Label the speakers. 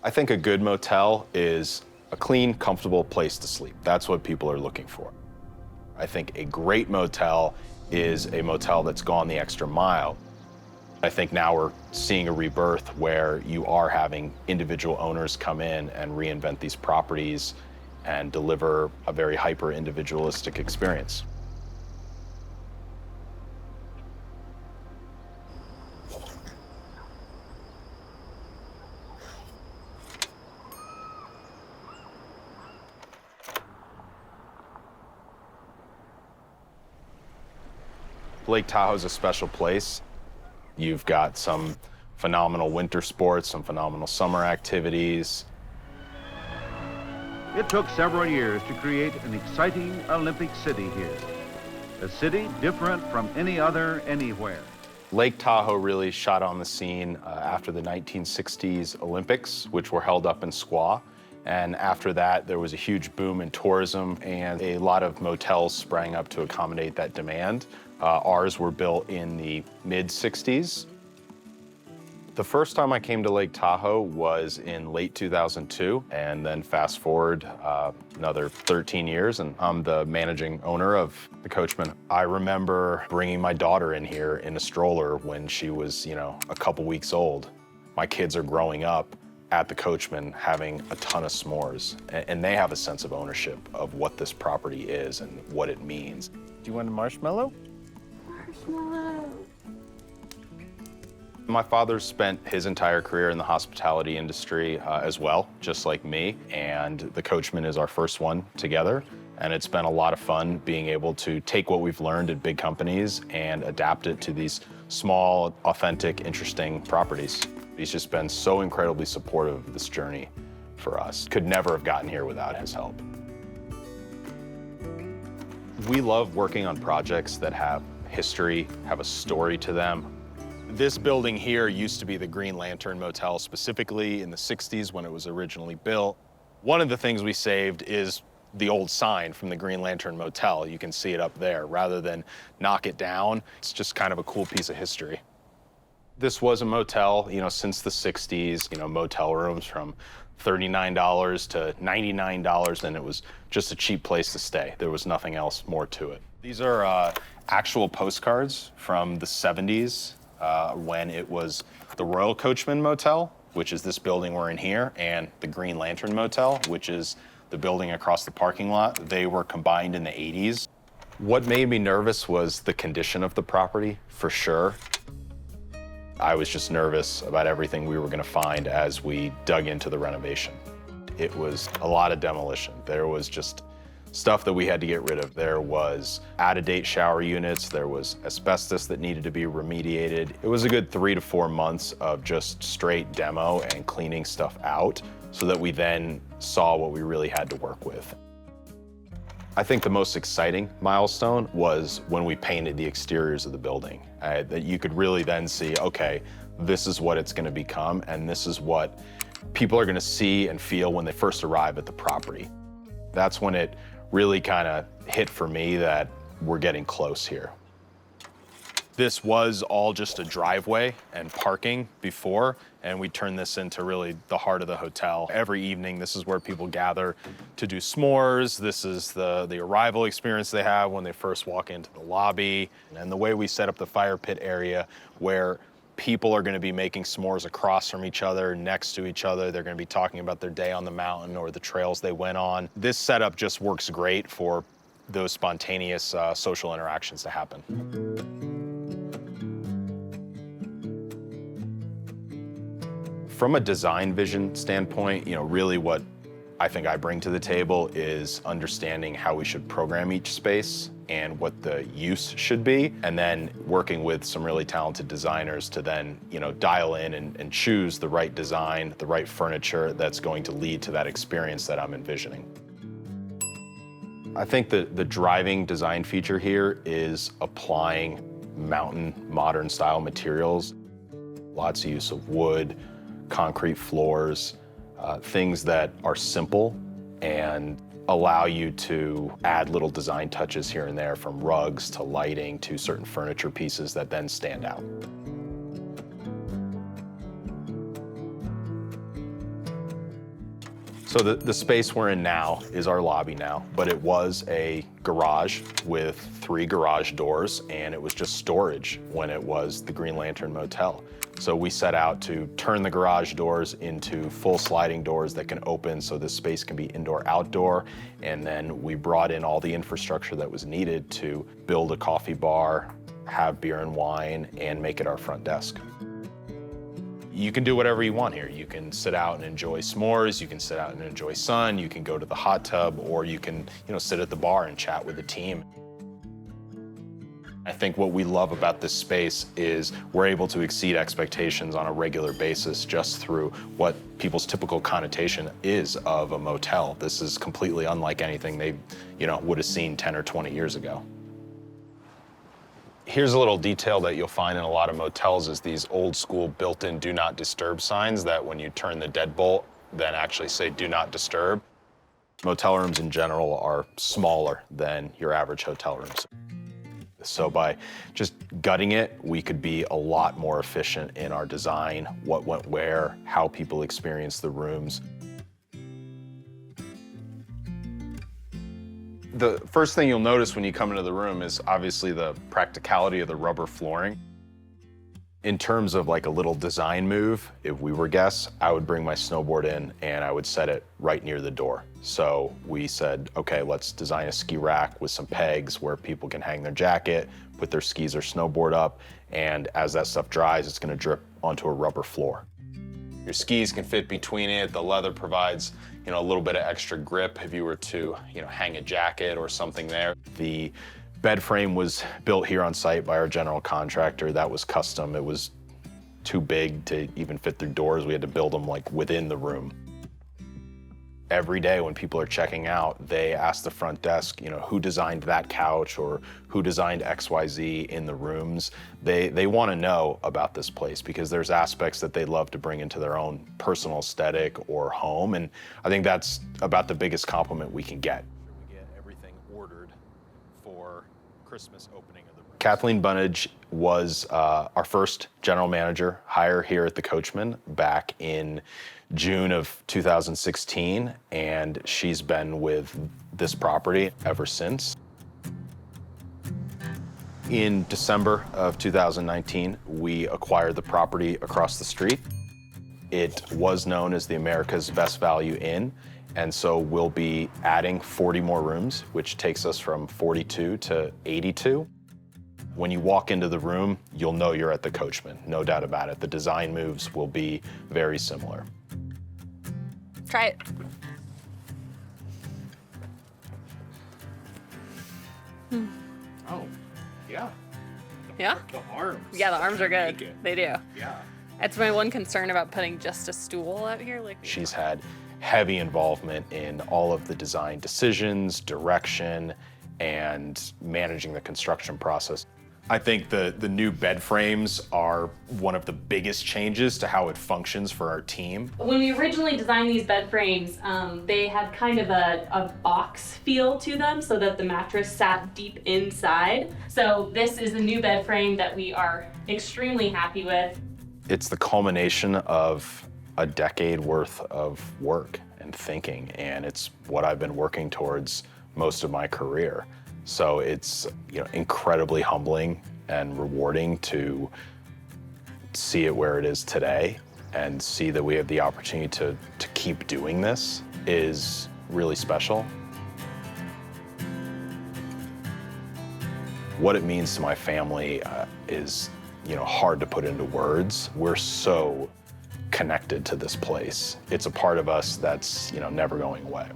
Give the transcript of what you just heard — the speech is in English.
Speaker 1: I think a good motel is a clean, comfortable place to sleep. That's what people are looking for. I think a great motel is a motel that's gone the extra mile. I think now we're seeing a rebirth where you are having individual owners come in and reinvent these properties and deliver a very hyper-individualistic experience. Lake Tahoe is a special place. You've got some phenomenal winter sports, some phenomenal summer activities.
Speaker 2: It took several years to create an exciting Olympic city here. A city different from any other anywhere.
Speaker 1: Lake Tahoe really shot on the scene after the 1960s Olympics, which were held up in Squaw. And after that, there was a huge boom in tourism, and a lot of motels sprang up to accommodate that demand. Ours were built in the mid-60s. The first time I came to Lake Tahoe was in late 2002, and then fast forward another 13 years, and I'm the managing owner of the Coachman. I remember bringing my daughter in here in a stroller when she was, a couple weeks old. My kids are growing up at the Coachman having a ton of s'mores, and they have a sense of ownership of what this property is and what it means. Do you want a marshmallow?
Speaker 3: Marshmallow.
Speaker 1: My father spent his entire career in the hospitality industry as well, just like me, and the Coachman is our first one together. And it's been a lot of fun being able to take what we've learned at big companies and adapt it to these small, authentic, interesting properties. He's just been so incredibly supportive of this journey for us. Could never have gotten here without his help. We love working on projects that have history, have a story to them. This building here used to be the Green Lantern Motel, specifically in the 60s when it was originally built. One of the things we saved is the old sign from the Green Lantern Motel. You can see it up there. Rather than knock it down, it's just kind of a cool piece of history. This was a motel, since the 60s, motel rooms from $39 to $99, and it was just a cheap place to stay. There was nothing else more to it. These are actual postcards from the 70s when it was the Royal Coachman Motel, which is this building we're in here, and the Green Lantern Motel, which is the building across the parking lot. They were combined in the 80s. What made me nervous was the condition of the property, for sure. I was just nervous about everything we were going to find as we dug into the renovation. It was a lot of demolition. There was just stuff that we had to get rid of. There was out-of-date shower units. There was asbestos that needed to be remediated. It was a good 3 to 4 months of just straight demo and cleaning stuff out so that we then saw what we really had to work with. I think the most exciting milestone was when we painted the exteriors of the building. That you could really then see, okay, this is what it's going to become, and this is what people are going to see and feel when they first arrive at the property. That's when it really kind of hit for me that we're getting close here. This was all just a driveway and parking before, and we turned this into really the heart of the hotel. Every evening, this is where people gather to do s'mores. This is the arrival experience they have when they first walk into the lobby. And the way we set up the fire pit area where people are going to be making s'mores across from each other, next to each other. They're going to be talking about their day on the mountain or the trails they went on. This setup just works great for those spontaneous social interactions to happen. From a design vision standpoint, really what I think I bring to the table is understanding how we should program each space and what the use should be, and then working with some really talented designers to then, dial in and choose the right design, the right furniture that's going to lead to that experience that I'm envisioning. I think the driving design feature here is applying mountain modern style materials. Lots of use of wood, concrete floors, things that are simple and allow you to add little design touches here and there, from rugs to lighting to certain furniture pieces that then stand out. So the space we're in now is our lobby now, but it was a garage with 3 garage doors, and it was just storage when it was the Green Lantern Motel. So we set out to turn the garage doors into full sliding doors that can open so this space can be indoor-outdoor, and then we brought in all the infrastructure that was needed to build a coffee bar, have beer and wine, and make it our front desk. You can do whatever you want here. You can sit out and enjoy s'mores, you can sit out and enjoy sun, you can go to the hot tub, or you can, sit at the bar and chat with the team. I think what we love about this space is we're able to exceed expectations on a regular basis just through what people's typical connotation is of a motel. This is completely unlike anything they, would have seen 10 or 20 years ago. Here's a little detail that you'll find in a lot of motels is these old school built-in do not disturb signs that when you turn the deadbolt, then actually say do not disturb. Motel rooms in general are smaller than your average hotel rooms. So by just gutting it, we could be a lot more efficient in our design, what went where, how people experience the rooms. The first thing you'll notice when you come into the room is obviously the practicality of the rubber flooring. In terms of like a little design move, if we were guests, I would bring my snowboard in and I would set it right near the door. So we said, okay, let's design a ski rack with some pegs where people can hang their jacket, put their skis or snowboard up, and as that stuff dries, it's gonna drip onto a rubber floor. Your skis can fit between it. The leather provides, a little bit of extra grip if you were to, hang a jacket or something there. The bed frame was built here on site by our general contractor. That was custom. It was too big to even fit through doors. We had to build them like within the room. Every day when people are checking out, they ask the front desk, who designed that couch or who designed XYZ in the rooms. They want to know about this place because there's aspects that they love to bring into their own personal aesthetic or home. And I think that's about the biggest compliment we can get. We get everything ordered for Christmas opening of the room. Kathleen Bunnage was our first general manager hire here at the Coachman back in June of 2016, and she's been with this property ever since. In December of 2019, we acquired the property across the street. It was known as the America's Best Value Inn, and so we'll be adding 40 more rooms, which takes us from 42 to 82. When you walk into the room, you'll know you're at the Coachman, no doubt about it. The design moves will be very similar.
Speaker 3: Try it.
Speaker 1: Oh, yeah.
Speaker 3: Yeah?
Speaker 1: The arms.
Speaker 3: Yeah, the arms are good.
Speaker 1: Make it.
Speaker 3: They do.
Speaker 1: Yeah.
Speaker 3: That's my one concern about putting just a stool out here.
Speaker 1: She's had heavy involvement in all of the design decisions, direction, and managing the construction process. I think the new bed frames are one of the biggest changes to how it functions for our team.
Speaker 4: When we originally designed these bed frames, they had kind of a box feel to them so that the mattress sat deep inside. So this is a new bed frame that we are extremely happy with.
Speaker 1: It's the culmination of a decade worth of work and thinking, and it's what I've been working towards most of my career. So it's incredibly humbling and rewarding to see it where it is today and see that we have the opportunity to keep doing this is really special. What it means to my family is hard to put into words. We're so connected to this place. It's a part of us that's never going away.